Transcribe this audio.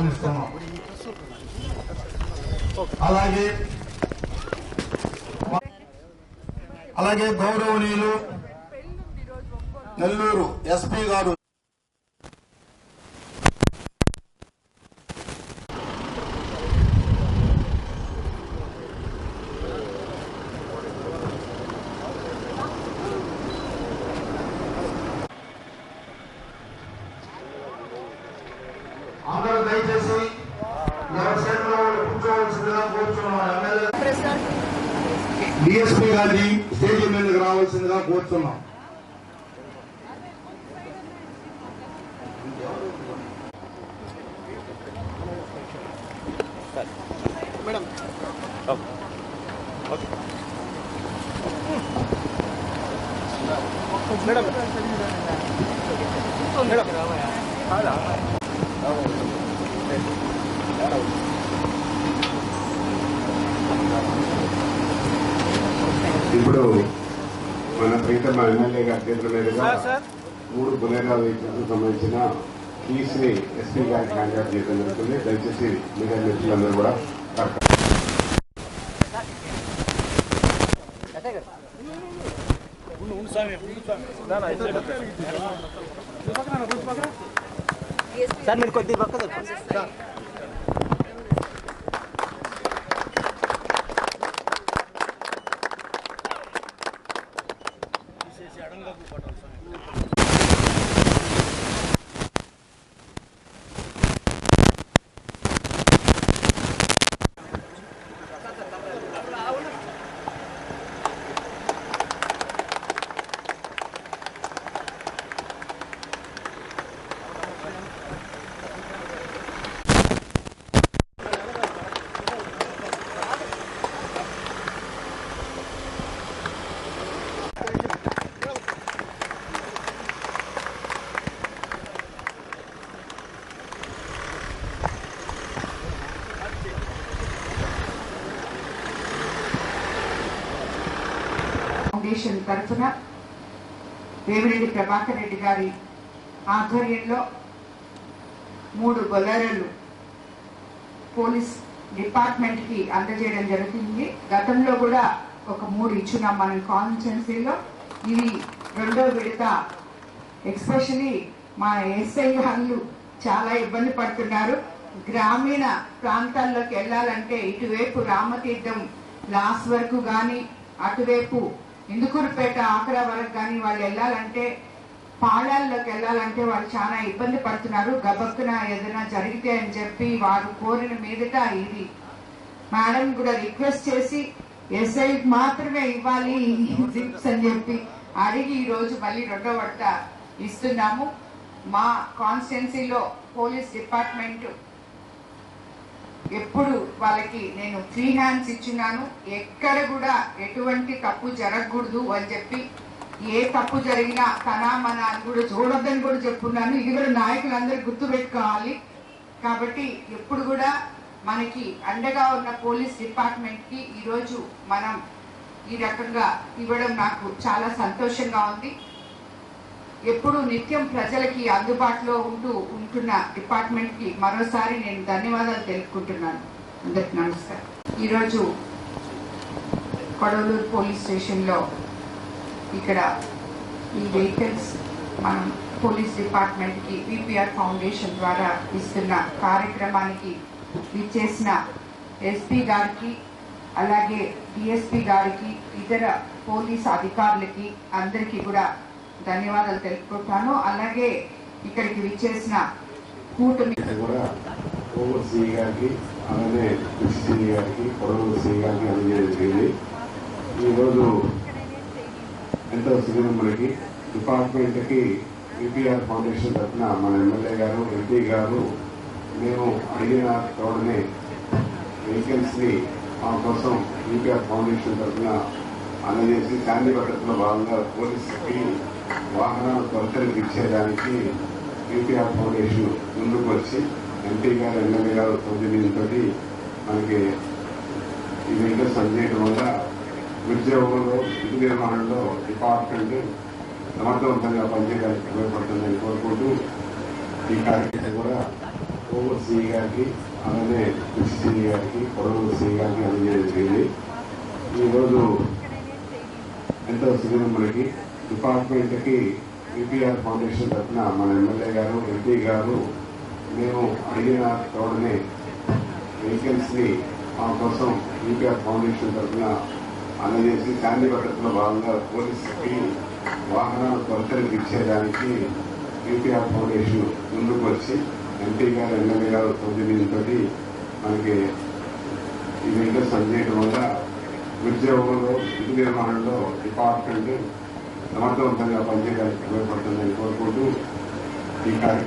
ఆహ్వానిస్తున్నాం. అలాగే గౌరవనీయులు నెల్లూరు ఎస్పీ గారు అందరూ దయచేసి కూర్చోవలసిందిగా కోరుతున్నాం. ఎమ్మెల్యే డిఎస్పీ గారిని స్టేజ్ మీదకి రావాల్సిందిగా కోరుతున్నాం. మేడం ఇప్పుడు మన ప్రీతమ ఎమ్మెల్యే గారి చేతుల మీదుగా 3 బులేరా వెహికల్స్ సంబంధించిన కీస్ ని ఎస్పీ గారికి హ్యాండ్ చేయడం జరుగుతుంది. దయచేసి మీడియా మిత్రులందరూ కూడా సార్ మీరు కొద్ది పక్కన ఫౌండేషన్ తరఫున వేమిరెడ్డి ప్రభాకర్ రెడ్డి గారి ఆధ్వర్యంలో 3 బొలెరోలు పోలీస్ డిపార్ట్మెంట్ కి అందజేయడం జరుగుతుంది. గతంలో కూడా ఒక 3 ఇచ్చున్నాం మన కాన్స్టిట్యున్సీలో. ఇవి 2వ విడత. ఎస్పెషలీ మా ఎస్ఐ వాళ్ళు చాలా ఇబ్బంది పడుతున్నారు. గ్రామీణ ప్రాంతాల్లోకి వెళ్ళాలంటే ఇటువైపు రామతీర్థం లాస్ట్ వరకు కానీ అటువైపు ఇందుకూరుపేట ఆఖరా వరకు కానీ వాళ్ళు వెళ్ళాలంటే పాళాల్లోకి వెళ్ళాలంటే వాళ్ళు చాలా ఇబ్బంది పడుతున్నారు. గబక్కున ఏదైనా జరిగితే అని చెప్పి వారు కోరిన మీదట ఇది మేడం కూడా రిక్వెస్ట్ చేసి ఎస్ఐ మాత్రమే ఇవ్వాలి జిప్స్ అని చెప్పి అడిగి ఈ రోజు మళ్ళీ 2వ విడత ఇస్తున్నాము. మా కాన్స్టిట్యున్సీలో పోలీస్ డిపార్ట్మెంట్ ఎప్పుడు వాళ్ళకి నేను 3 హ్యాండ్స్ ఇచ్చున్నాను. ఎక్కడ కూడా ఎటువంటి తప్పు జరగకూడదు అని చెప్పి, ఏ తప్పు జరిగినా తన మన అని కూడా చూడొద్దని కూడా చెప్పున్నాను. ఇది కూడా నాయకులందరూ గుర్తు పెట్టుకోవాలి. కాబట్టి ఎప్పుడు కూడా మనకి అండగా ఉన్న పోలీస్ డిపార్ట్మెంట్ కి ఈరోజు మనం ఈ రకంగా ఇవ్వడం నాకు చాలా సంతోషంగా ఉంది. ఎప్పుడు నిత్యం ప్రజలకి అందుబాటులో ఉంటున్న డిపార్ట్మెంట్ కి మరోసారి నేను ధన్యవాదాలు తెలుపుకుంటున్నాను. అందరికి నమస్కారం. ఈరోజు కొడవలూరు పోలీస్ స్టేషన్ లో ఇక్కడ ఈ వెహికల్స్ మనం పోలీస్ డిపార్ట్మెంట్ కి విపిఆర్ ఫౌండేషన్ ద్వారా ఇస్తున్న కార్యక్రమానికి విచ్చేసిన ఎస్పీ గారికి, అలాగే డిఎస్పీ గారికి, ఇతర పోలీస్ అధికారులకి అందరికీ కూడా ధన్యవాదాలు తెలుపుకుంటాను. అలాగే ఇక్కడికి విచ్చేసిన కూటమి కూడా ఓవర్ సిఐ గారికి, అలాగే సిఐ గారికి, కొడవలూరు సిఐ గారికి అందజేయడం జరిగింది. ఈరోజు ఎంతో శుభ్రం మనకి డిపార్ట్మెంట్ కి విపిఆర్ ఫౌండేషన్ తరఫున మన ఎమ్మెల్యే గారు, ఎంపీ గారు మేము అడిగిన తోడనే వెహికల్స్ ని మా కోసం విపిఆర్ ఫౌండేషన్ తరఫున అందజేసి శాంతి భద్రతలో భాగంగా పోలీసుకి వాహనాలు త్వరతలకు ఇచ్చేదానికి విపిఆర్ ఫౌండేషన్ ముందుకు వచ్చి ఎంపీ గారు, ఎమ్మెల్యే గారు సౌజన్యంతో మనకి ఈ వెహికల్స్ అందజేయడం వల్ల ఉద్యోగంలో, విధి నిర్వహణలో డిపార్ట్మెంట్ సమర్థవంతంగా పనిచేయడానికి ఉపయోగపడుతుందని కోరుకుంటూ ఈ కార్యక్రమం కూడా ఓవర్ సిఈ గారికి అలానే కృష్ణ గారికి పొడవూరు సిఈ గారికి అందజేయడం జరిగింది. ఈరోజు ఎంతో సుదినం మనకి డిపార్ట్మెంట్కి యూపీఆర్ ఫౌండేషన్ తరఫున మన ఎమ్మెల్యే గారు ఎంపీ గారు మేము అడిగిన తోడనే వెహికల్స్ని మా కోసం యూపీఆర్ ఫౌండేషన్ తరఫున అందజేసి శాంతి భద్రతలో భాగంగా పోలీసులకి వాహనాలు త్వరతరికి ఇచ్చేయడానికి యూపీఆర్ ఫౌండేషన్ ముందుకు వచ్చి ఎంపీ గారు ఎమ్మెల్యే గారు సౌజన్యంతో మనకి ఈ వెహికల్స్ అందజేయడం వల్ల ఉద్యోగంలో విధి నిర్వహణలో డిపార్ట్మెంట్ సమర్థవంతంగా పనిచేయడానికి ఉపయోగపడుతుందని కోరుకుంటూ ఈ కార్యక్రమం